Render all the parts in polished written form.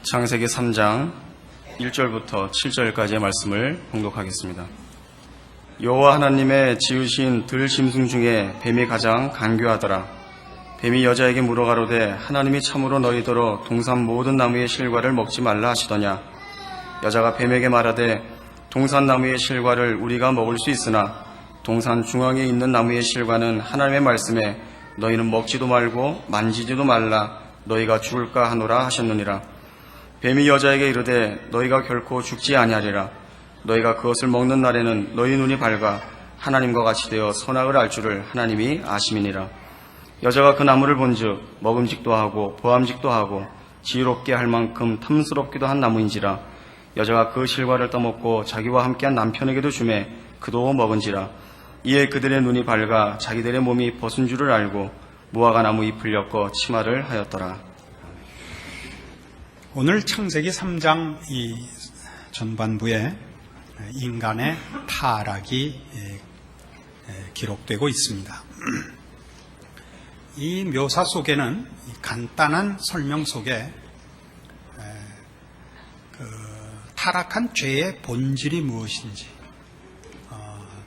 창세기 3장 1절부터 7절까지의 말씀을 봉독하겠습니다. 여호와 하나님의 지으신 들 짐승 중에 뱀이 가장 간교하더라. 뱀이 여자에게 물어가로되 하나님이 참으로 너희더러 동산 모든 나무의 실과를 먹지 말라 하시더냐. 여자가 뱀에게 말하되 동산 나무의 실과를 우리가 먹을 수 있으나 동산 중앙에 있는 나무의 실과는 하나님의 말씀에 너희는 먹지도 말고 만지지도 말라 너희가 죽을까 하노라 하셨느니라. 뱀이 여자에게 이르되 너희가 결코 죽지 아니하리라. 너희가 그것을 먹는 날에는 너희 눈이 밝아 하나님과 같이 되어 선악을 알 줄을 하나님이 아심이니라. 여자가 그 나무를 본즉 먹음직도 하고 보암직도 하고 지혜롭게 할 만큼 탐스럽기도 한 나무인지라. 여자가 그 실과를 떠먹고 자기와 함께한 남편에게도 주매 그도 먹은지라. 이에 그들의 눈이 밝아 자기들의 몸이 벗은 줄을 알고 무화과 나무 잎을 엮어 치마를 하였더라. 오늘 창세기 3장 이 전반부에 인간의 타락이 기록되고 있습니다. 이 묘사 속에는 간단한 설명 속에 타락한 죄의 본질이 무엇인지,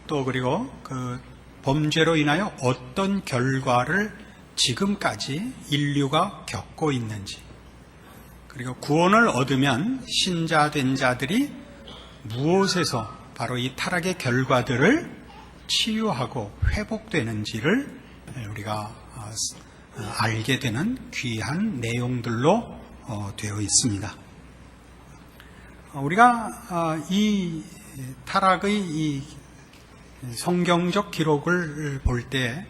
또 그리고 그 범죄로 인하여 어떤 결과를 지금까지 인류가 겪고 있는지, 그리고 구원을 얻으면 신자된 자들이 무엇에서 바로 이 타락의 결과들을 치유하고 회복되는지를 우리가 알게 되는 귀한 내용들로 되어 있습니다. 우리가 이 타락의 이 성경적 기록을 볼 때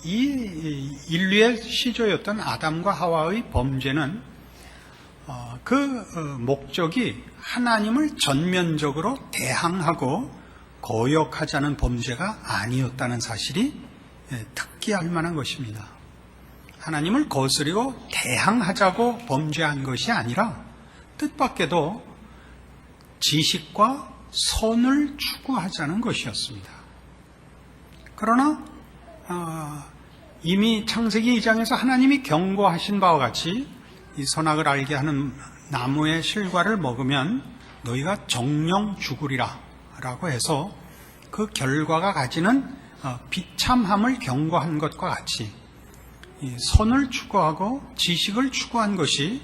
이 인류의 시조였던 아담과 하와의 범죄는 그 목적이 하나님을 전면적으로 대항하고 거역하자는 범죄가 아니었다는 사실이 특기할 만한 것입니다. 하나님을 거스리고 대항하자고 범죄한 것이 아니라 뜻밖에도 지식과 선을 추구하자는 것이었습니다. 그러나 이미 창세기 2장에서 하나님이 경고하신 바와 같이 이 선악을 알게 하는 나무의 실과를 먹으면 너희가 정령 죽으리라 라고 해서 그 결과가 가지는 비참함을 경고한 것과 같이 이 선을 추구하고 지식을 추구한 것이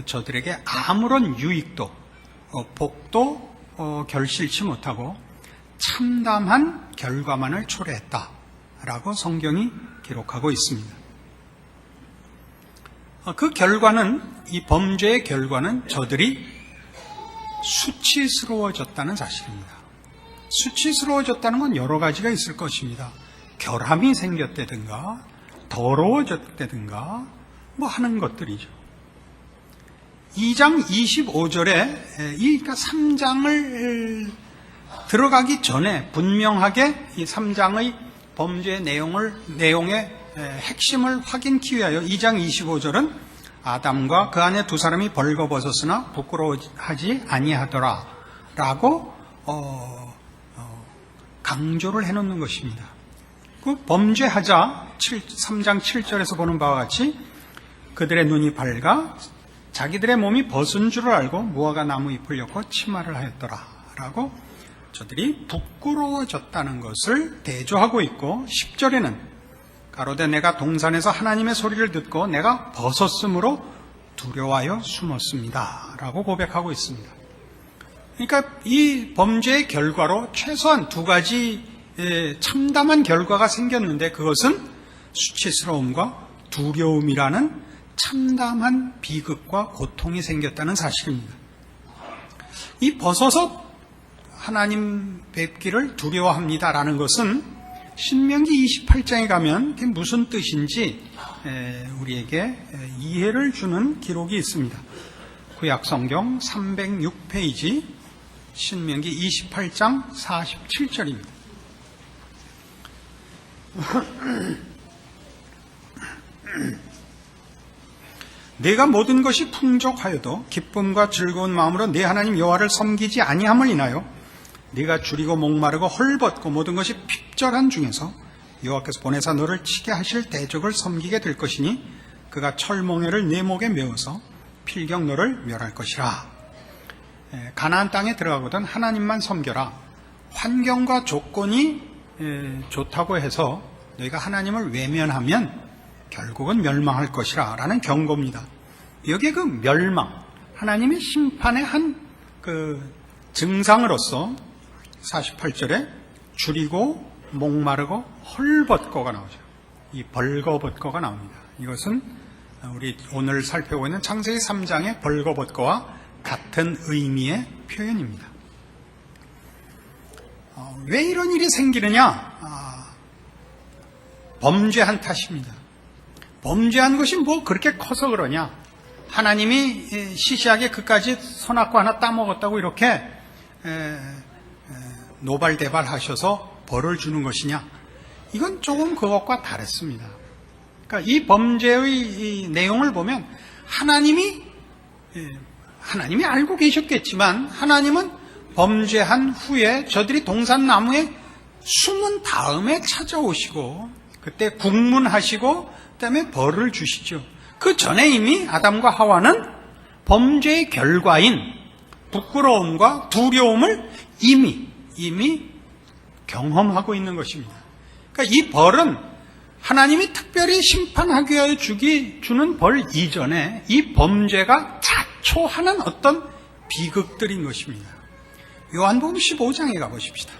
저들에게 아무런 유익도 복도 결실치 못하고 참담한 결과만을 초래했다라고 성경이 기록하고 있습니다. 그 결과는, 이 범죄의 결과는 저들이 수치스러워졌다는 사실입니다. 수치스러워졌다는 건 여러 가지가 있을 것입니다. 결함이 생겼다든가 더러워졌다든가 뭐 하는 것들이죠. 2장 25절에 그러니까 3장을 들어가기 전에 분명하게 이 3장의 범죄의 내용의 핵심을 확인하기 위하여 2장 25절은 아담과 그 안에 두 사람이 벌거벗었으나 부끄러워하지 아니하더라 라고 강조를 해놓는 것입니다. 그 범죄하자 3장 7절에서 보는 바와 같이 그들의 눈이 밝아 자기들의 몸이 벗은 줄을 알고 무화과 나무 잎을 엮고 치마를 하였더라 라고 저들이 부끄러워졌다는 것을 대조하고 있고, 10절에는 가로되 내가 동산에서 하나님의 소리를 듣고 내가 벗었으므로 두려워하여 숨었습니다 라고 고백하고 있습니다. 그러니까 이 범죄의 결과로 최소한 두 가지 참담한 결과가 생겼는데, 그것은 수치스러움과 두려움이라는 참담한 비극과 고통이 생겼다는 사실입니다. 이 벗어서 하나님 뵙기를 두려워합니다라는 것은 신명기 28장에 가면 그게 무슨 뜻인지 우리에게 이해를 주는 기록이 있습니다. 구약성경 306페이지 신명기 28장 47절입니다. 내가 모든 것이 풍족하여도 기쁨과 즐거운 마음으로 내 하나님 여호와를 섬기지 아니함을 인하여 네가 줄이고 목마르고 헐벗고 모든 것이 핍절한 중에서 여호와께서 보내사 너를 치게 하실 대적을 섬기게 될 것이니 그가 철몽에를 내 목에 메어서 필경 너를 멸할 것이라. 가나안 땅에 들어가거든 하나님만 섬겨라. 환경과 조건이 좋다고 해서 너희가 하나님을 외면하면 결국은 멸망할 것이라 라는 경고입니다. 여기에 그 멸망, 하나님의 심판의 한 증상으로서 48절에 줄이고 목마르고 헐벗고가 나오죠. 이 벌거벗고가 나옵니다. 이것은 우리 오늘 살펴보고 있는 창세기 3장의 벌거벗고와 같은 의미의 표현입니다. 왜 이런 일이 생기느냐? 범죄한 탓입니다. 범죄한 것이 뭐 그렇게 커서 그러냐? 하나님이 시시하게 그까지 선악과 하나 따먹었다고 이렇게 노발대발하셔서 벌을 주는 것이냐? 이건 조금 그것과 다릅니다. 그러니까 이 범죄의 이 내용을 보면 하나님이 알고 계셨겠지만 하나님은 범죄한 후에 저들이 동산나무에 숨은 다음에 찾아오시고 그때 국문하시고 그다음에 벌을 주시죠. 그 전에 이미 아담과 하와는 범죄의 결과인 부끄러움과 두려움을 이미 경험하고 있는 것입니다. 그러니까 이 벌은 하나님이 특별히 심판하기 위하여 주는 벌 이전에 이 범죄가 자초하는 어떤 비극들인 것입니다. 요한복음 15장에 가보십시다.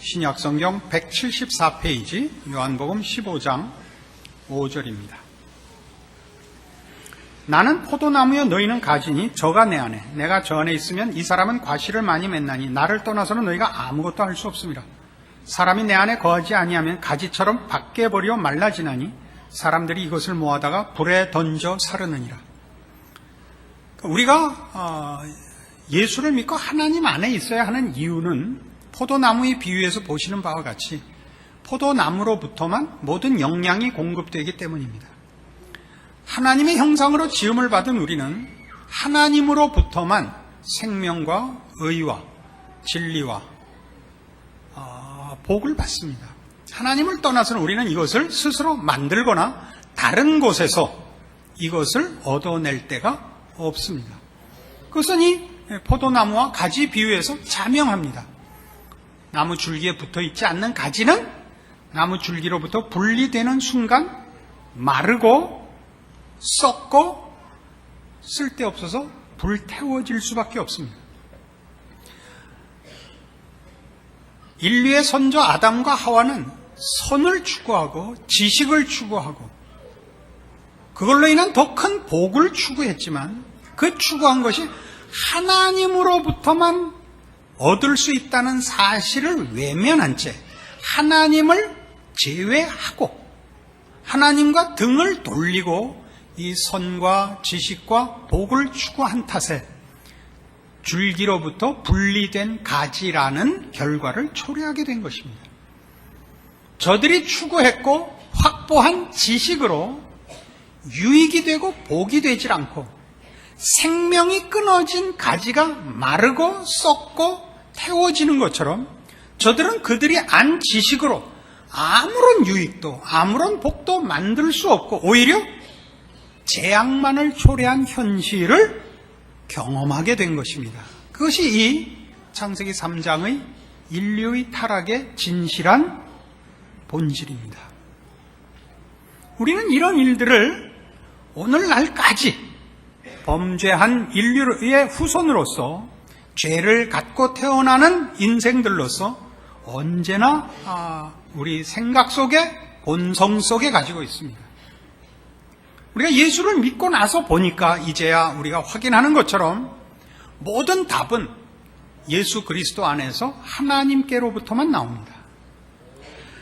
신약성경 174페이지 요한복음 15장 5절입니다. 나는 포도나무여 너희는 가지니 저가 내 안에 내가 저 안에 있으면 이 사람은 과실을 많이 맺나니 나를 떠나서는 너희가 아무것도 할 수 없습니다. 사람이 내 안에 거하지 아니하면 가지처럼 밖에 버려 말라지나니 사람들이 이것을 모아다가 불에 던져 사르느니라. 우리가 예수를 믿고 하나님 안에 있어야 하는 이유는 포도나무의 비유에서 보시는 바와 같이 포도나무로부터만 모든 영양이 공급되기 때문입니다. 하나님의 형상으로 지음을 받은 우리는 하나님으로부터만 생명과 의와 진리와 복을 받습니다. 하나님을 떠나서는 우리는 이것을 스스로 만들거나 다른 곳에서 이것을 얻어낼 데가 없습니다. 그것은 이 포도나무와 가지 비유에서 자명합니다. 나무 줄기에 붙어 있지 않는 가지는 나무 줄기로부터 분리되는 순간 마르고 썩고 쓸데없어서 불태워질 수밖에 없습니다. 인류의 선조 아담과 하와는 선을 추구하고 지식을 추구하고 그걸로 인한 더 큰 복을 추구했지만 그 추구한 것이 하나님으로부터만 얻을 수 있다는 사실을 외면한 채 하나님을 제외하고 하나님과 등을 돌리고 이 선과 지식과 복을 추구한 탓에 줄기로부터 분리된 가지라는 결과를 초래하게 된 것입니다. 저들이 추구했고 확보한 지식으로 유익이 되고 복이 되질 않고 생명이 끊어진 가지가 마르고 썩고 태워지는 것처럼 저들은 그들이 안 지식으로 아무런 유익도 아무런 복도 만들 수 없고 오히려 재앙만을 초래한 현실을 경험하게 된 것입니다. 그것이 이 창세기 3장의 인류의 타락의 진실한 본질입니다. 우리는 이런 일들을 오늘날까지 범죄한 인류의 후손으로서 죄를 갖고 태어나는 인생들로서 언제나 우리 생각 속에 본성 속에 가지고 있습니다. 우리가 예수를 믿고 나서 보니까 이제야 우리가 확인하는 것처럼 모든 답은 예수 그리스도 안에서 하나님께로부터만 나옵니다.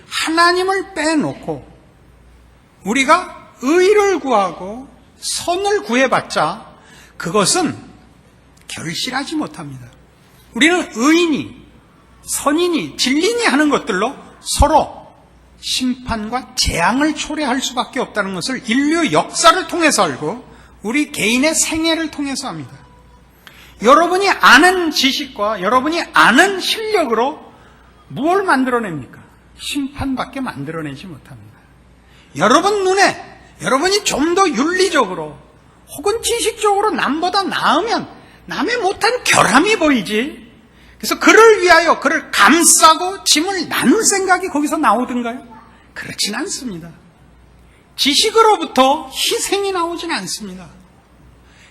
하나님을 빼놓고 우리가 의를 구하고 선을 구해봤자 그것은 결실하지 못합니다. 우리는 의인이, 선인이, 진리니 하는 것들로 서로 심판과 재앙을 초래할 수밖에 없다는 것을 인류 역사를 통해서 알고 우리 개인의 생애를 통해서 합니다. 여러분이 아는 지식과 여러분이 아는 실력으로 무엇을 만들어냅니까? 심판밖에 만들어내지 못합니다. 여러분 눈에 여러분이 좀 더 윤리적으로 혹은 지식적으로 남보다 나으면 남의 못한 결함이 보이지. 그래서 그를 위하여 그를 감싸고 짐을 나눌 생각이 거기서 나오던가요? 그렇진 않습니다. 지식으로부터 희생이 나오진 않습니다.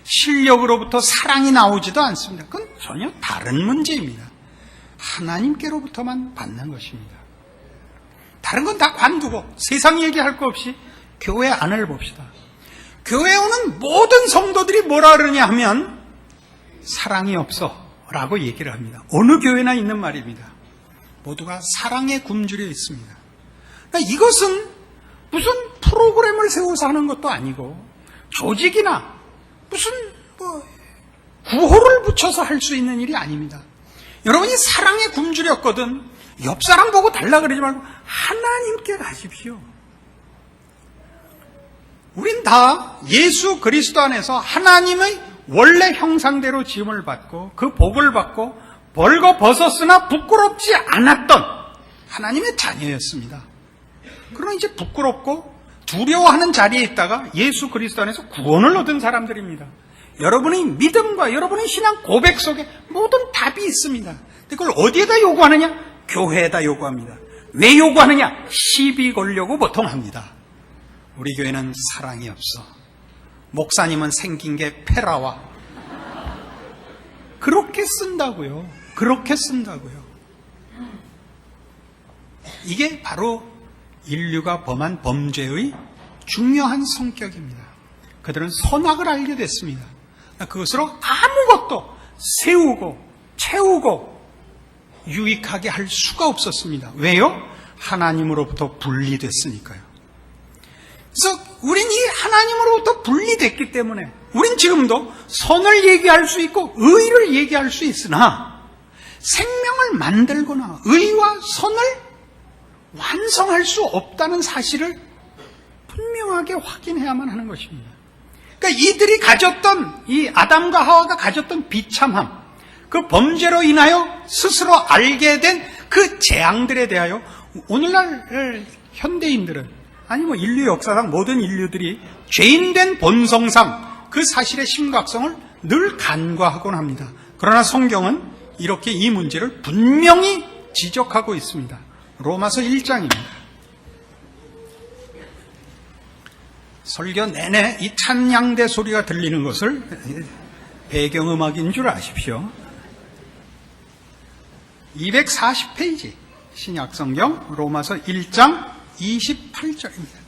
실력으로부터 사랑이 나오지도 않습니다. 그건 전혀 다른 문제입니다. 하나님께로부터만 받는 것입니다. 다른 건 다 관두고 세상 얘기할 거 없이 교회 안을 봅시다. 교회에 오는 모든 성도들이 뭐라 그러냐 하면 사랑이 없어 라고 얘기를 합니다. 어느 교회나 있는 말입니다. 모두가 사랑에 굶주려 있습니다. 그러니까 이것은 무슨 프로그램을 세워서 하는 것도 아니고 조직이나 무슨 구호를 붙여서 할 수 있는 일이 아닙니다. 여러분이 사랑에 굶주렸거든 옆 사람 보고 달라 그러지 말고 하나님께 가십시오. 우린 다 예수 그리스도 안에서 하나님의 원래 형상대로 지음을 받고 그 복을 받고 벌거벗었으나 부끄럽지 않았던 하나님의 자녀였습니다. 그러나 이제 부끄럽고 두려워하는 자리에 있다가 예수 그리스도 안에서 구원을 얻은 사람들입니다. 여러분의 믿음과 여러분의 신앙 고백 속에 모든 답이 있습니다. 그걸 어디에다 요구하느냐? 교회에다 요구합니다. 왜 요구하느냐? 시비 걸려고 보통 합니다. 우리 교회는 사랑이 없어. 목사님은 생긴 게 페라와. 그렇게 쓴다고요. 그렇게 쓴다고요. 이게 바로 인류가 범한 범죄의 중요한 성격입니다. 그들은 선악을 알게 됐습니다. 그것으로 아무것도 세우고 채우고 유익하게 할 수가 없었습니다. 왜요? 하나님으로부터 분리됐으니까요. 그래서 우린 이 하나님으로부터 분리됐기 때문에 우린 지금도 선을 얘기할 수 있고 의를 얘기할 수 있으나 생명을 만들거나 의와 선을 완성할 수 없다는 사실을 분명하게 확인해야만 하는 것입니다. 그러니까 이들이 가졌던 이 아담과 하와가 가졌던 비참함, 그 범죄로 인하여 스스로 알게 된 그 재앙들에 대하여 오늘날 현대인들은 아니 인류 역사상 모든 인류들이 죄인된 본성상 그 사실의 심각성을 늘 간과하곤 합니다. 그러나 성경은 이렇게 이 문제를 분명히 지적하고 있습니다. 로마서 1장입니다. 설교 내내 이 찬양대 소리가 들리는 것을 배경음악인 줄 아십시오. 240페이지 신약성경 로마서 1장 28절입니다.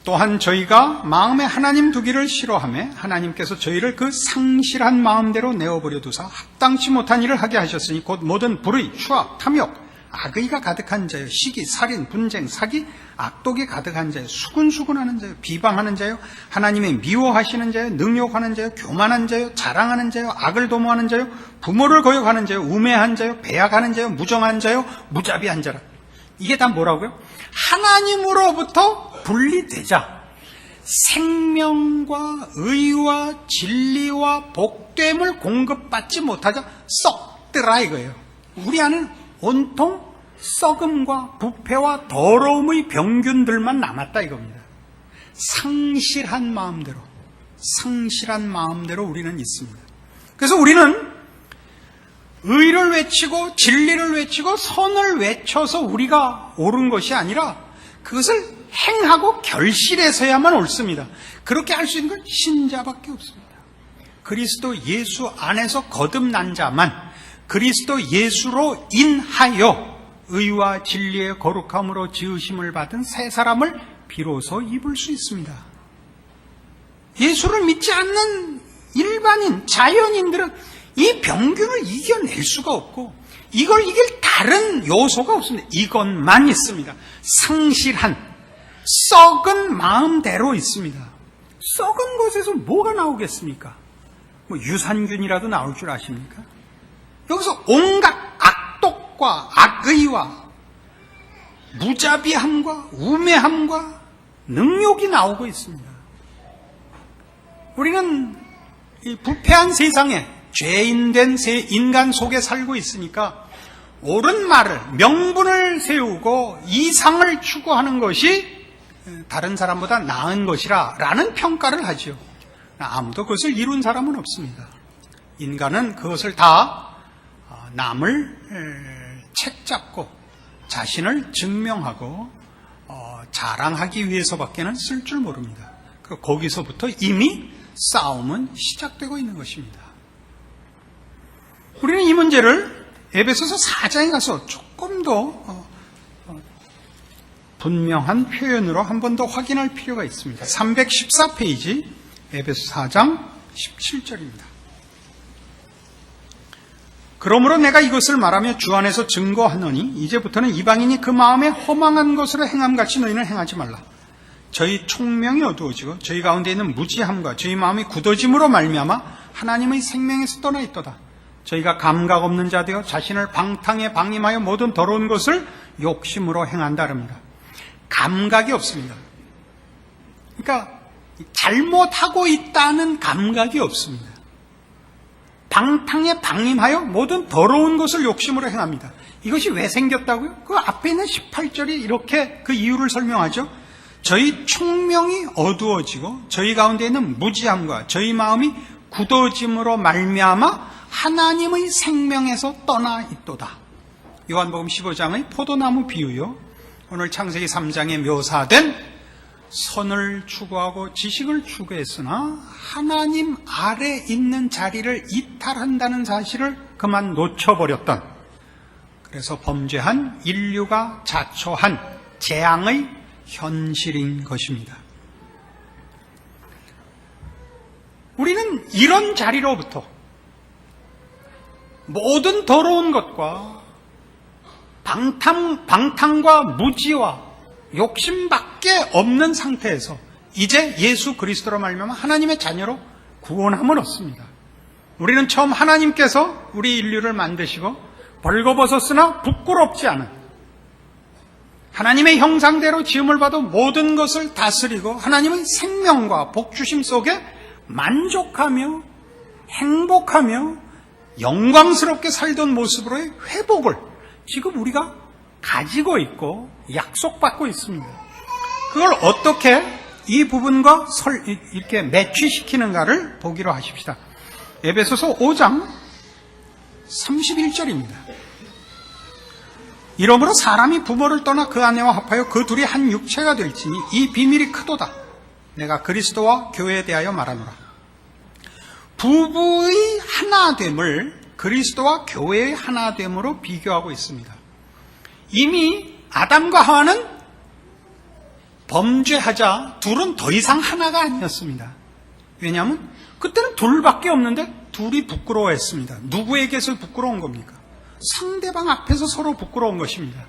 또한 저희가 마음에 하나님 두기를 싫어하며 하나님께서 저희를 그 상실한 마음대로 내어버려 두사 합당치 못한 일을 하게 하셨으니 곧 모든 불의, 추악, 탐욕, 악의가 가득한 자요, 시기, 살인, 분쟁, 사기, 악독이 가득한 자요, 수군수군하는 자요, 비방하는 자요, 하나님의 미워하시는 자요, 능욕하는 자요, 교만한 자요, 자랑하는 자요, 악을 도모하는 자요, 부모를 거역하는 자요, 우매한 자요, 배약하는 자요, 무정한 자요, 무자비한 자라. 이게 다 뭐라고요? 하나님으로부터 분리되자 생명과 의와 진리와 복됨을 공급받지 못하자 썩더라 이거예요. 우리 안은 온통 썩음과 부패와 더러움의 병균들만 남았다 이겁니다. 상실한 마음대로 우리는 있습니다. 그래서 우리는 의를 외치고 진리를 외치고 선을 외쳐서 우리가 옳은 것이 아니라 그것을 행하고 결실해서야만 옳습니다. 그렇게 할 수 있는 건 신자밖에 없습니다. 그리스도 예수 안에서 거듭난 자만 그리스도 예수로 인하여 의와 진리의 거룩함으로 지으심을 받은 새 사람을 비로소 입을 수 있습니다. 예수를 믿지 않는 일반인, 자연인들은 이 병균을 이겨낼 수가 없고 이걸 이길 다른 요소가 없습니다. 이것만 있습니다. 상실한, 썩은 마음대로 있습니다. 썩은 것에서 뭐가 나오겠습니까? 유산균이라도 나올 줄 아십니까? 여기서 온갖 악독과 악의와 무자비함과 우매함과 능욕이 나오고 있습니다. 우리는 이 부패한 세상에 죄인된 인간 속에 살고 있으니까 옳은 말을, 명분을 세우고 이상을 추구하는 것이 다른 사람보다 나은 것이라 라는 평가를 하죠. 아무도 그것을 이룬 사람은 없습니다. 인간은 그것을 다 남을 책잡고 자신을 증명하고 자랑하기 위해서밖에는 쓸 줄 모릅니다. 거기서부터 이미 싸움은 시작되고 있는 것입니다. 우리는 이 문제를 에베소서 4장에 가서 조금 더 분명한 표현으로 한 번 더 확인할 필요가 있습니다. 314페이지 에베소 4장 17절입니다. 그러므로 내가 이것을 말하며 주 안에서 증거하노니 이제부터는 이방인이 그 마음에 허망한 것으로 행함같이 너희는 행하지 말라. 저희 총명이 어두워지고 저희 가운데 있는 무지함과 저희 마음이 굳어짐으로 말미암아 하나님의 생명에서 떠나 있도다. 저희가 감각 없는 자 되어 자신을 방탕에 방임하여 모든 더러운 것을 욕심으로 행한다 합니다. 감각이 없습니다. 그러니까 잘못하고 있다는 감각이 없습니다. 방탕에 방임하여 모든 더러운 것을 욕심으로 행합니다. 이것이 왜 생겼다고요? 그 앞에 있는 18절이 이렇게 그 이유를 설명하죠. 저희 총명이 어두워지고 저희 가운데 있는 무지함과 저희 마음이 굳어짐으로 말미암아 하나님의 생명에서 떠나 있도다. 요한복음 15장의 포도나무 비유요. 오늘 창세기 3장에 묘사된 선을 추구하고 지식을 추구했으나 하나님 아래 있는 자리를 이탈한다는 사실을 그만 놓쳐버렸던, 그래서 범죄한 인류가 자초한 재앙의 현실인 것입니다. 우리는 이런 자리로부터 모든 더러운 것과 방탕과 무지와 욕심밖에 없는 상태에서 이제 예수 그리스도로 말미암아 하나님의 자녀로 구원함을 얻습니다. 우리는 처음 하나님께서 우리 인류를 만드시고 벌거벗었으나 부끄럽지 않은 하나님의 형상대로 지음을 받아 모든 것을 다스리고 하나님의 생명과 복주심 속에 만족하며 행복하며 영광스럽게 살던 모습으로의 회복을 지금 우리가 가지고 있고 약속받고 있습니다. 그걸 어떻게 이 부분과 이렇게 매치시키는가를 보기로 하십시다. 에베소서 5장 31절입니다. 이러므로 사람이 부모를 떠나 그 아내와 합하여 그 둘이 한 육체가 될지니 이 비밀이 크도다. 내가 그리스도와 교회에 대하여 말하노라. 부부의 하나됨을 그리스도와 교회의 하나됨으로 비교하고 있습니다. 이미 아담과 하와는 범죄하자 둘은 더 이상 하나가 아니었습니다. 왜냐하면 그때는 둘밖에 없는데 둘이 부끄러워했습니다. 누구에게서 부끄러운 겁니까? 상대방 앞에서 서로 부끄러운 것입니다.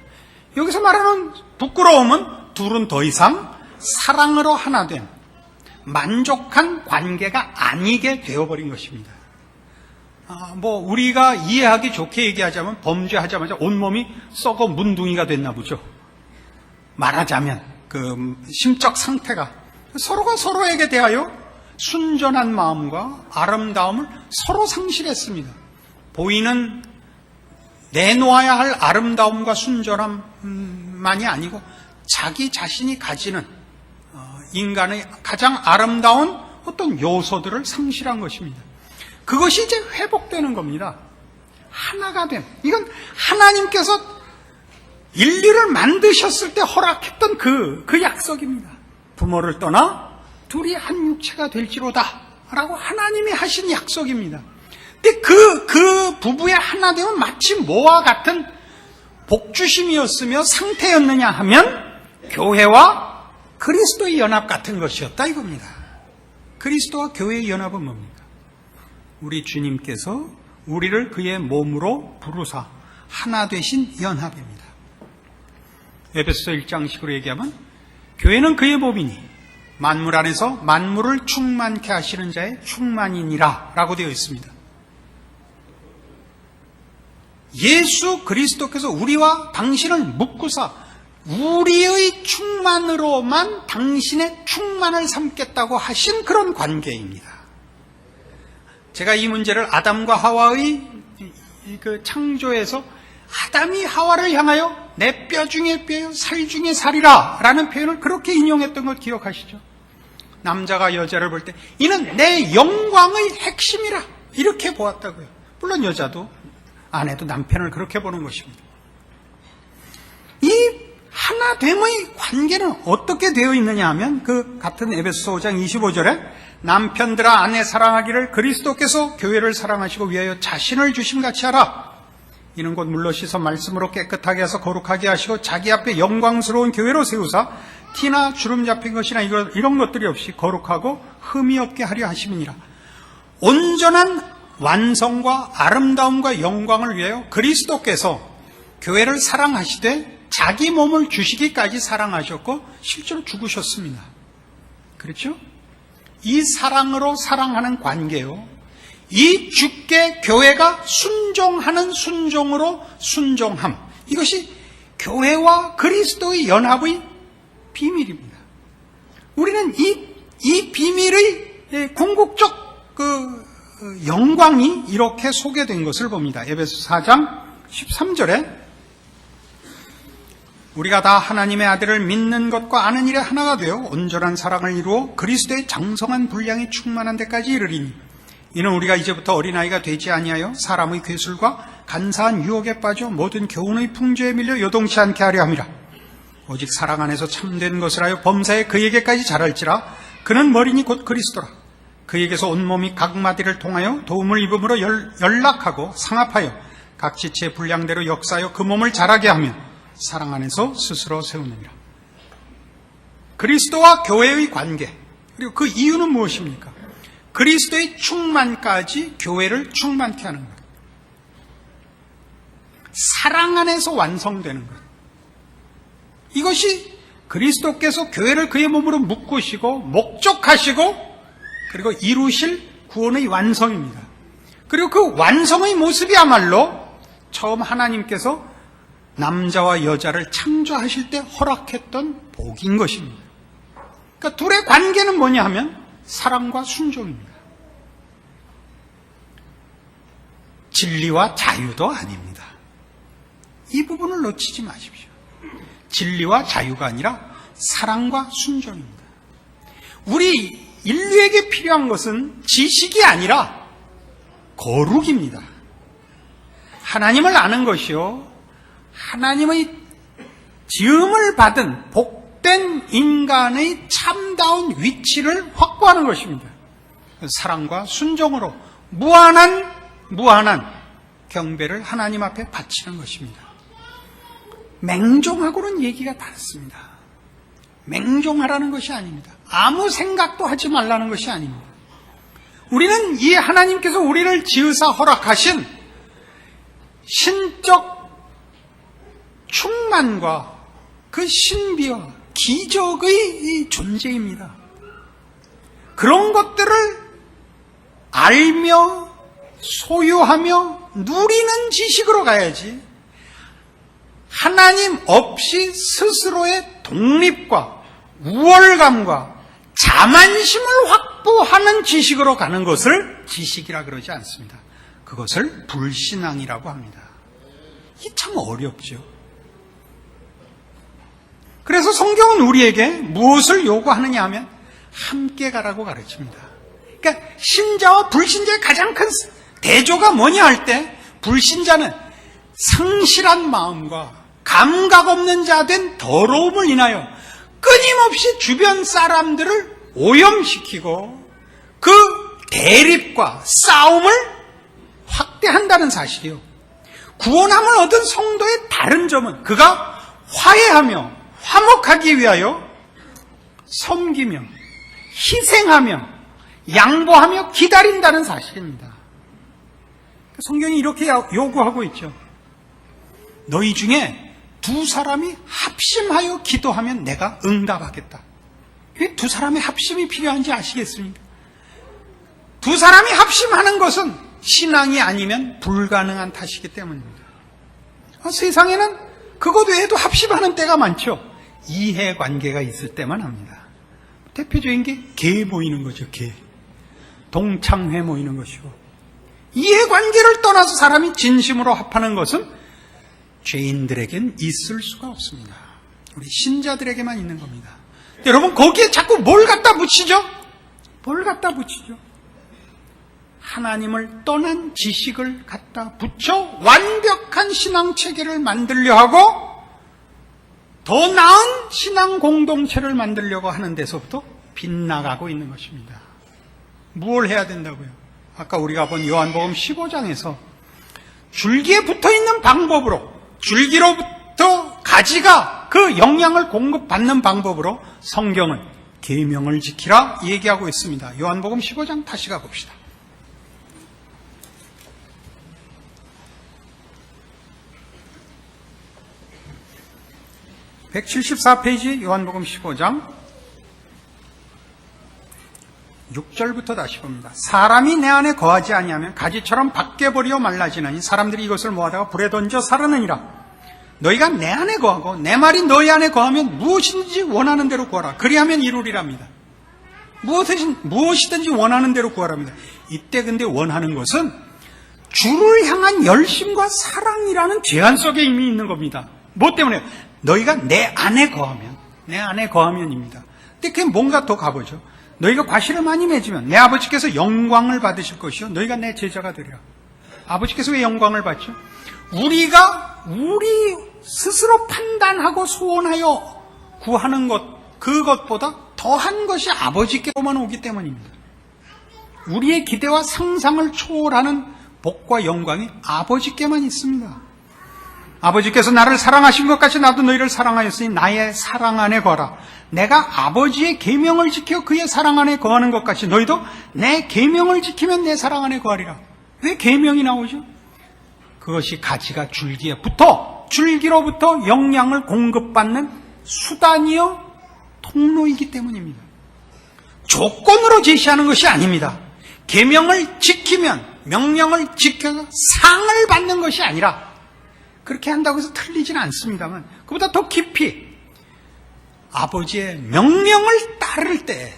여기서 말하는 부끄러움은 둘은 더 이상 사랑으로 하나된 만족한 관계가 아니게 되어버린 것입니다. 우리가 이해하기 좋게 얘기하자면 범죄하자마자 온몸이 썩어 문둥이가 됐나 보죠. 말하자면 그 심적 상태가 서로가 서로에게 대하여 순전한 마음과 아름다움을 서로 상실했습니다. 보이는 내놓아야 할 아름다움과 순전함만이 아니고 자기 자신이 가지는 인간의 가장 아름다운 어떤 요소들을 상실한 것입니다. 그것이 이제 회복되는 겁니다. 하나가 됨. 이건 하나님께서 인류를 만드셨을 때 허락했던 그 약속입니다. 부모를 떠나 둘이 한 육체가 될지로다 라고 하나님이 하신 약속입니다. 근데 그 부부의 하나됨은 마치 뭐와 같은 복주심이었으며 상태였느냐 하면 교회와 그리스도의 연합 같은 것이었다 이겁니다. 그리스도와 교회의 연합은 뭡니까? 우리 주님께서 우리를 그의 몸으로 부르사 하나 되신 연합입니다. 에베소서 1장식으로 얘기하면 교회는 그의 몸이니 만물 안에서 만물을 충만케 하시는 자의 충만이니라 라고 되어 있습니다. 예수 그리스도께서 우리와 당신을 묶으사 우리의 충만으로만 당신의 충만을 삼겠다고 하신 그런 관계입니다. 제가 이 문제를 아담과 하와의 그 창조에서 아담이 하와를 향하여 내 뼈 중에 뼈요 살 중에 살이라 라는 표현을 그렇게 인용했던 것 기억하시죠? 남자가 여자를 볼 때 이는 내 영광의 핵심이라 이렇게 보았다고요. 물론 여자도 아내도 남편을 그렇게 보는 것입니다. 이 하나됨의 관계는 어떻게 되어 있느냐 하면 그 같은 에베소서 5장 25절에 남편들아 아내 사랑하기를 그리스도께서 교회를 사랑하시고 위하여 자신을 주심같이 하라. 이는 곧 물로 씻어 말씀으로 깨끗하게 해서 거룩하게 하시고 자기 앞에 영광스러운 교회로 세우사 티나 주름 잡힌 것이나 이런 것들이 없이 거룩하고 흠이 없게 하려 하심이니라. 온전한 완성과 아름다움과 영광을 위하여 그리스도께서 교회를 사랑하시되 자기 몸을 주시기까지 사랑하셨고 실제로 죽으셨습니다. 그렇죠? 이 사랑으로 사랑하는 관계요. 이 주께 교회가 순종하는 순종으로 순종함. 이것이 교회와 그리스도의 연합의 비밀입니다. 우리는 이 비밀의 궁극적 영광이 이렇게 소개된 것을 봅니다. 에베소 4장 13절에 우리가 다 하나님의 아들을 믿는 것과 아는 일에 하나가 되어 온전한 사랑을 이루어 그리스도의 장성한 분량이 충만한 데까지 이르리니 이는 우리가 이제부터 어린아이가 되지 아니하여 사람의 괴술과 간사한 유혹에 빠져 모든 교훈의 풍조에 밀려 요동치 않게 하려 함이라. 오직 사랑 안에서 참된 것을 하여 범사에 그에게까지 자랄지라. 그는 머리니 곧 그리스도라. 그에게서 온몸이 각 마디를 통하여 도움을 입음으로 연락하고 상합하여 각 지체의 분량대로 역사하여 그 몸을 자라게 하며 사랑 안에서 스스로 세우느니라. 그리스도와 교회의 관계, 그리고 그 이유는 무엇입니까? 그리스도의 충만까지 교회를 충만케 하는 것. 사랑 안에서 완성되는 것. 이것이 그리스도께서 교회를 그의 몸으로 묶으시고 목적하시고 그리고 이루실 구원의 완성입니다. 그리고 그 완성의 모습이야말로 처음 하나님께서 남자와 여자를 창조하실 때 허락했던 복인 것입니다. 그러니까 둘의 관계는 뭐냐 하면 사랑과 순종입니다. 진리와 자유도 아닙니다. 이 부분을 놓치지 마십시오. 진리와 자유가 아니라 사랑과 순종입니다. 우리 인류에게 필요한 것은 지식이 아니라 거룩입니다. 하나님을 아는 것이요, 하나님의 지음을 받은 복된 인간의 참다운 위치를 확보하는 것입니다. 사랑과 순종으로 무한한 경배를 하나님 앞에 바치는 것입니다. 맹종하고는 얘기가 다릅니다. 맹종하라는 것이 아닙니다. 아무 생각도 하지 말라는 것이 아닙니다. 우리는 이 하나님께서 우리를 지으사 허락하신 신적 충만과 그 신비와 기적의 존재입니다. 그런 것들을 알며 소유하며 누리는 지식으로 가야지, 하나님 없이 스스로의 독립과 우월감과 자만심을 확보하는 지식으로 가는 것을 지식이라 그러지 않습니다. 그것을 불신앙이라고 합니다. 이게 참 어렵죠. 그래서 성경은 우리에게 무엇을 요구하느냐 하면 함께 가라고 가르칩니다. 그러니까 신자와 불신자의 가장 큰 대조가 뭐냐 할 때, 불신자는 성실한 마음과 감각 없는 자 된 더러움을 인하여 끊임없이 주변 사람들을 오염시키고 그 대립과 싸움을 확대한다는 사실이요. 구원함을 얻은 성도의 다른 점은 그가 화해하며 화목하기 위하여 섬기며 희생하며 양보하며 기다린다는 사실입니다. 성경이 이렇게 요구하고 있죠. 너희 중에 두 사람이 합심하여 기도하면 내가 응답하겠다. 왜 두 사람의 합심이 필요한지 아시겠습니까? 두 사람이 합심하는 것은 신앙이 아니면 불가능한 탓이기 때문입니다. 세상에는 그것 외에도 합심하는 때가 많죠. 이해관계가 있을 때만 합니다. 대표적인 게 개 모이는 거죠. 개. 동창회 모이는 것이고, 이해관계를 떠나서 사람이 진심으로 합하는 것은 죄인들에겐 있을 수가 없습니다. 우리 신자들에게만 있는 겁니다. 여러분, 거기에 자꾸 뭘 갖다 붙이죠? 뭘 갖다 붙이죠? 하나님을 떠난 지식을 갖다 붙여 완벽한 신앙 체계를 만들려 하고 더 나은 신앙 공동체를 만들려고 하는 데서부터 빗나가고 있는 것입니다. 무엇을 해야 된다고요? 아까 우리가 본 요한복음 15장에서 줄기에 붙어있는 방법으로, 줄기로부터 가지가 그 영양을 공급받는 방법으로 성경을, 계명을 지키라 얘기하고 있습니다. 요한복음 15장 다시 가봅시다. 174페이지 요한복음 15장 6절부터 다시 봅니다. 사람이 내 안에 거하지 아니하면 가지처럼 밖에 버리어 말라지나니 사람들이 이것을 모아다가 불에 던져 사르느니라. 너희가 내 안에 거하고 내 말이 너희 안에 거하면 무엇이든지 원하는 대로 구하라. 그리하면 이루리랍니다. 무엇이든지 원하는 대로 구하랍니다. 이때 근데 원하는 것은 주를 향한 열심과 사랑이라는 제한 속에 이미 있는 겁니다. 뭐 때문에? 너희가 내 안에 거하면입니다. 근데 그게 뭔가 더 가보죠. 너희가 과실을 많이 맺으면 내 아버지께서 영광을 받으실 것이요 너희가 내 제자가 되리라. 아버지께서 왜 영광을 받죠? 우리가 우리 스스로 판단하고 소원하여 구하는 것, 그것보다 더한 것이 아버지께로만 오기 때문입니다. 우리의 기대와 상상을 초월하는 복과 영광이 아버지께만 있습니다. 아버지께서 나를 사랑하신 것 같이 나도 너희를 사랑하였으니 나의 사랑 안에 거하라. 내가 아버지의 계명을 지켜 그의 사랑 안에 거하는 것 같이 너희도 내 계명을 지키면 내 사랑 안에 거하리라. 왜 계명이 나오죠? 그것이 가지가 줄기에 붙어 줄기로부터 영양을 공급받는 수단이요 통로이기 때문입니다. 조건으로 제시하는 것이 아닙니다. 계명을 지키면, 명령을 지켜서 상을 받는 것이 아니라, 그렇게 한다고 해서 틀리지는 않습니다만 그보다 더 깊이 아버지의 명령을 따를 때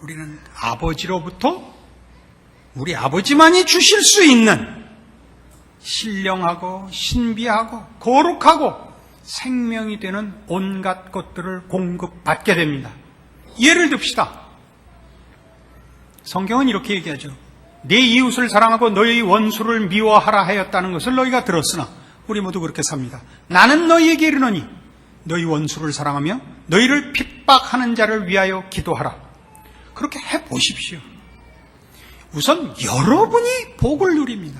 우리는 아버지로부터 우리 아버지만이 주실 수 있는 신령하고 신비하고 거룩하고 생명이 되는 온갖 것들을 공급받게 됩니다. 예를 듭시다. 성경은 이렇게 얘기하죠. 내 이웃을 사랑하고 너희 원수를 미워하라 하였다는 것을 너희가 들었으나 우리 모두 그렇게 삽니다. 나는 너희에게 이르노니 너희 원수를 사랑하며 너희를 핍박하는 자를 위하여 기도하라. 그렇게 해보십시오. 우선 여러분이 복을 누립니다.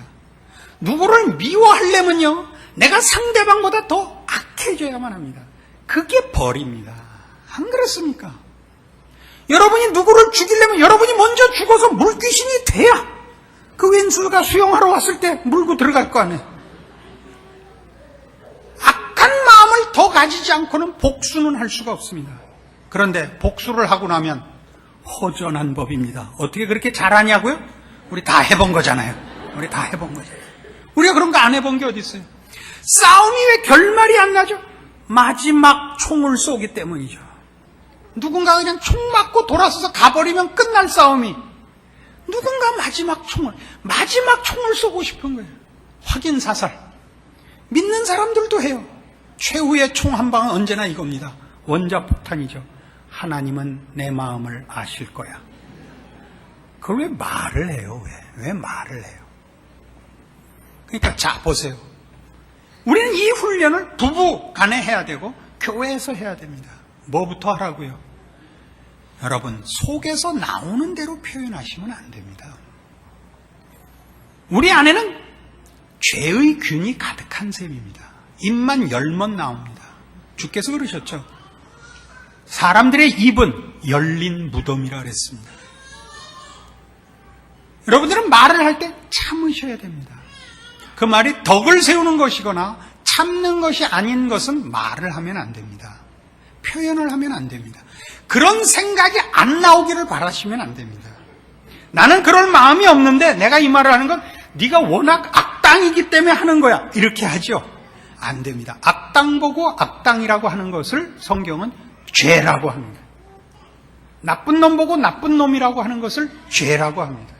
누구를 미워하려면요 내가 상대방보다 더 악해져야만 합니다. 그게 벌입니다. 안 그렇습니까? 여러분이 누구를 죽이려면 여러분이 먼저 죽어서 물귀신이 돼야 그 왼수가 수영하러 왔을 때 물고 들어갈 거 아니에요. 마음을 더 가지지 않고는 복수는 할 수가 없습니다. 그런데 복수를 하고 나면 허전한 법입니다. 어떻게 그렇게 잘하냐고요? 우리 다 해본 거잖아요. 우리가 그런 거 안 해본 게 어디 있어요? 싸움이 왜 결말이 안 나죠? 마지막 총을 쏘기 때문이죠. 누군가 그냥 총 맞고 돌아서서 가버리면 끝날 싸움이 누군가 마지막 총을 쏘고 싶은 거예요. 확인 사살. 믿는 사람들도 해요. 최후의 총 한 방은 언제나 이겁니다. 원자폭탄이죠. 하나님은 내 마음을 아실 거야. 그걸 왜 말을 해요? 왜 말을 해요? 그러니까 자 보세요. 우리는 이 훈련을 부부 간에 해야 되고 교회에서 해야 됩니다. 뭐부터 하라고요? 여러분, 속에서 나오는 대로 표현하시면 안 됩니다. 우리 안에는 죄의 균이 가득한 셈입니다. 입만 열면 나옵니다. 주께서 그러셨죠. 사람들의 입은 열린 무덤이라 그랬습니다. 여러분들은 말을 할 때 참으셔야 됩니다. 그 말이 덕을 세우는 것이거나 참는 것이 아닌 것은 말을 하면 안 됩니다. 표현을 하면 안 됩니다. 그런 생각이 안 나오기를 바라시면 안 됩니다. 나는 그럴 마음이 없는데 내가 이 말을 하는 건 네가 워낙 악당이기 때문에 하는 거야. 이렇게 하죠. 안 됩니다. 악당 보고 악당이라고 하는 것을 성경은 죄라고 합니다. 나쁜 놈 보고 나쁜 놈이라고 하는 것을 죄라고 합니다.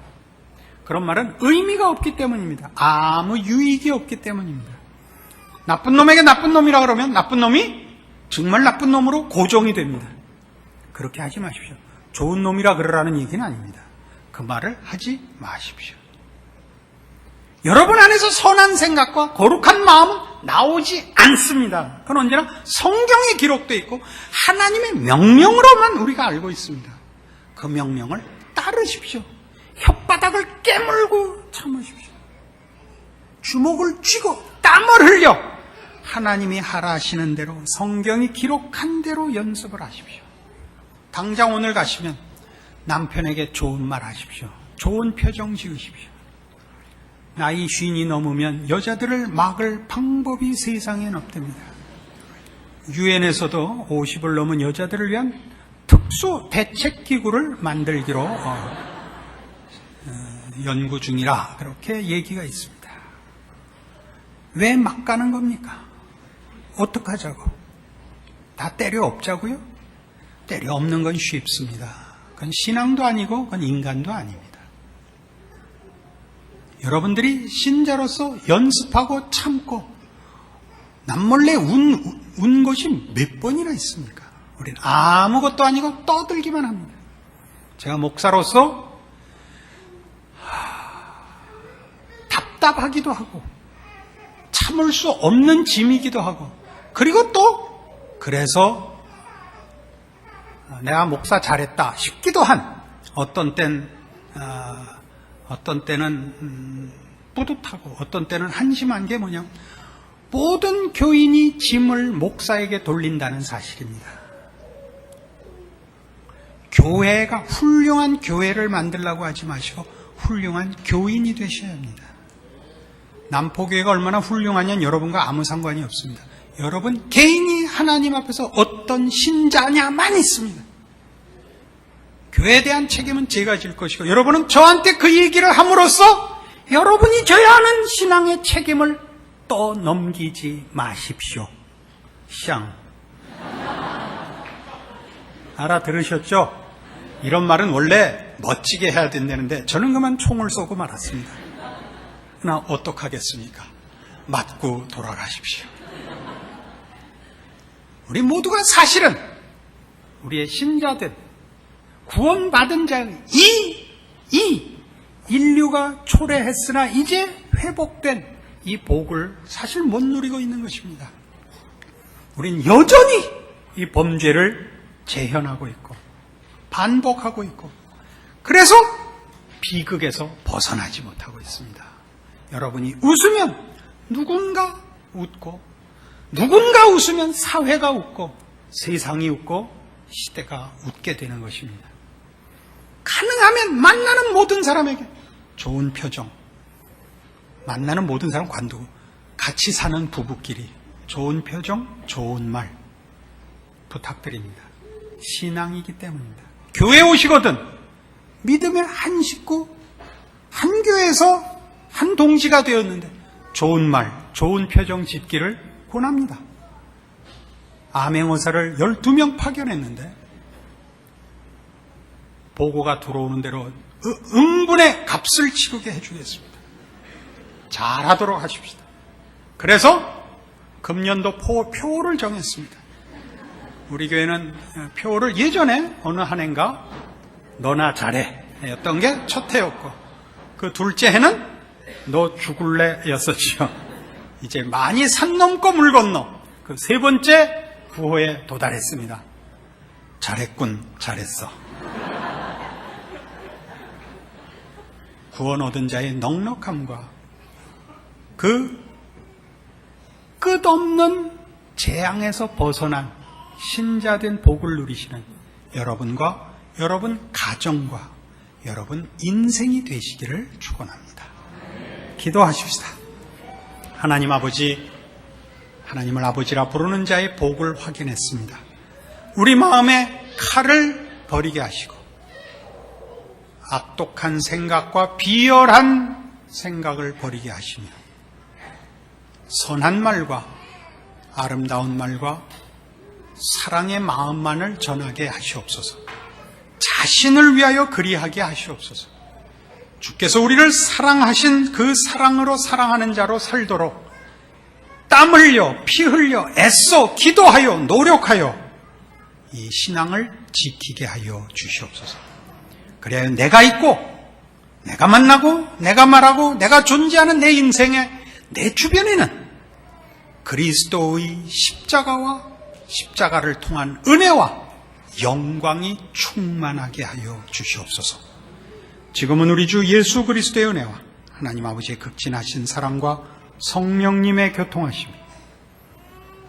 그런 말은 의미가 없기 때문입니다. 아무 유익이 없기 때문입니다. 나쁜 놈에게 나쁜 놈이라 그러면 나쁜 놈이 정말 나쁜 놈으로 고정이 됩니다. 그렇게 하지 마십시오. 좋은 놈이라 그러라는 얘기는 아닙니다. 그 말을 하지 마십시오. 여러분 안에서 선한 생각과 거룩한 마음은 나오지 않습니다. 그건 언제나 성경에 기록되어 있고 하나님의 명령으로만 우리가 알고 있습니다. 그 명령을 따르십시오. 혓바닥을 깨물고 참으십시오. 주먹을 쥐고 땀을 흘려 하나님이 하라 하시는 대로 성경이 기록한 대로 연습을 하십시오. 당장 오늘 가시면 남편에게 좋은 말 하십시오. 좋은 표정 지으십시오. 나이 50이 넘으면 여자들을 막을 방법이 세상엔 없답니다. 유엔에서도 50을 넘은 여자들을 위한 특수 대책기구를 만들기로 연구 중이라 그렇게 얘기가 있습니다. 왜 막 가는 겁니까? 어떡하자고? 다 때려 엎자고요? 때려 엎는 건 쉽습니다. 그건 신앙도 아니고 그건 인간도 아닙니다. 여러분들이 신자로서 연습하고 참고 남몰래 운 것이 몇 번이나 있습니까? 우리는 아무것도 아니고 떠들기만 합니다. 제가 목사로서 답답하기도 하고 참을 수 없는 짐이기도 하고 그리고 또 그래서 내가 목사 잘했다 싶기도 한 어떤 때는 뿌듯하고 어떤 때는 한심한 게 뭐냐면 모든 교인이 짐을 목사에게 돌린다는 사실입니다. 교회가 훌륭한 교회를 만들려고 하지 마시고 훌륭한 교인이 되셔야 합니다. 남포교회가 얼마나 훌륭하냐는 여러분과 아무 상관이 없습니다. 여러분 개인이 하나님 앞에서 어떤 신자냐만 있습니다. 교회에 대한 책임은 제가 질 것이고 여러분은 저한테 그 얘기를 함으로써 여러분이 져야 하는 신앙의 책임을 떠넘기지 마십시오. 샹. 알아들으셨죠? 이런 말은 원래 멋지게 해야 된다는데 저는 그만 총을 쏘고 말았습니다. 나 어떡하겠습니까? 맞고 돌아가십시오. 우리 모두가 사실은 우리의 신자들 구원받은 자 이 인류가 초래했으나 이제 회복된 이 복을 사실 못 누리고 있는 것입니다. 우린 여전히 이 범죄를 재현하고 있고 반복하고 있고 그래서 비극에서 벗어나지 못하고 있습니다. 여러분이 웃으면 누군가 웃고 누군가 웃으면 사회가 웃고 세상이 웃고 시대가 웃게 되는 것입니다. 가능하면 만나는 모든 사람에게 좋은 표정, 만나는 모든 사람 관두고 같이 사는 부부끼리 좋은 표정, 좋은 말 부탁드립니다. 신앙이기 때문입니다. 교회 오시거든 믿음의 한 식구, 한 교회에서 한 동지가 되었는데 좋은 말, 좋은 표정 짓기를 권합니다. 암행어사를 12명 파견했는데 보고가 들어오는 대로 응분의 값을 치르게 해주겠습니다. 잘하도록 하십시다. 그래서 금년도 표를 정했습니다. 우리 교회는 표를 예전에 어느 한 해인가 너나 잘해 였던 게 첫 해였고 그 둘째 해는 너 죽을래 였었지요. 이제 많이 산 넘고 물 건너 그 세 번째 구호에 도달했습니다. 잘했군, 잘했어. 구원 얻은 자의 넉넉함과 그 끝없는 재앙에서 벗어난 신자된 복을 누리시는 여러분과 여러분 가정과 여러분 인생이 되시기를 축원합니다. 기도하십시다. 하나님 아버지, 하나님을 아버지라 부르는 자의 복을 확인했습니다. 우리 마음에 칼을 버리게 하시고 악독한 생각과 비열한 생각을 버리게 하시며 선한 말과 아름다운 말과 사랑의 마음만을 전하게 하시옵소서. 자신을 위하여 그리하게 하시옵소서. 주께서 우리를 사랑하신 그 사랑으로 사랑하는 자로 살도록 땀 흘려, 피 흘려, 애써, 기도하여, 노력하여 이 신앙을 지키게 하여 주시옵소서. 그래야 내가 있고, 내가 만나고, 내가 말하고, 내가 존재하는 내 인생에, 내 주변에는 그리스도의 십자가와 십자가를 통한 은혜와 영광이 충만하게 하여 주시옵소서. 지금은 우리 주 예수 그리스도의 은혜와 하나님 아버지의 극진하신 사랑과 성령님의 교통하심이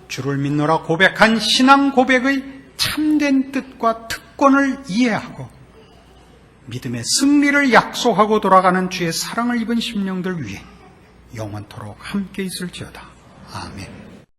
주를 믿노라 고백한 신앙 고백의 참된 뜻과 특권을 이해하고 믿음의 승리를 약속하고 돌아가는 주의 사랑을 입은 심령들 위해 영원토록 함께 있을지어다. 아멘.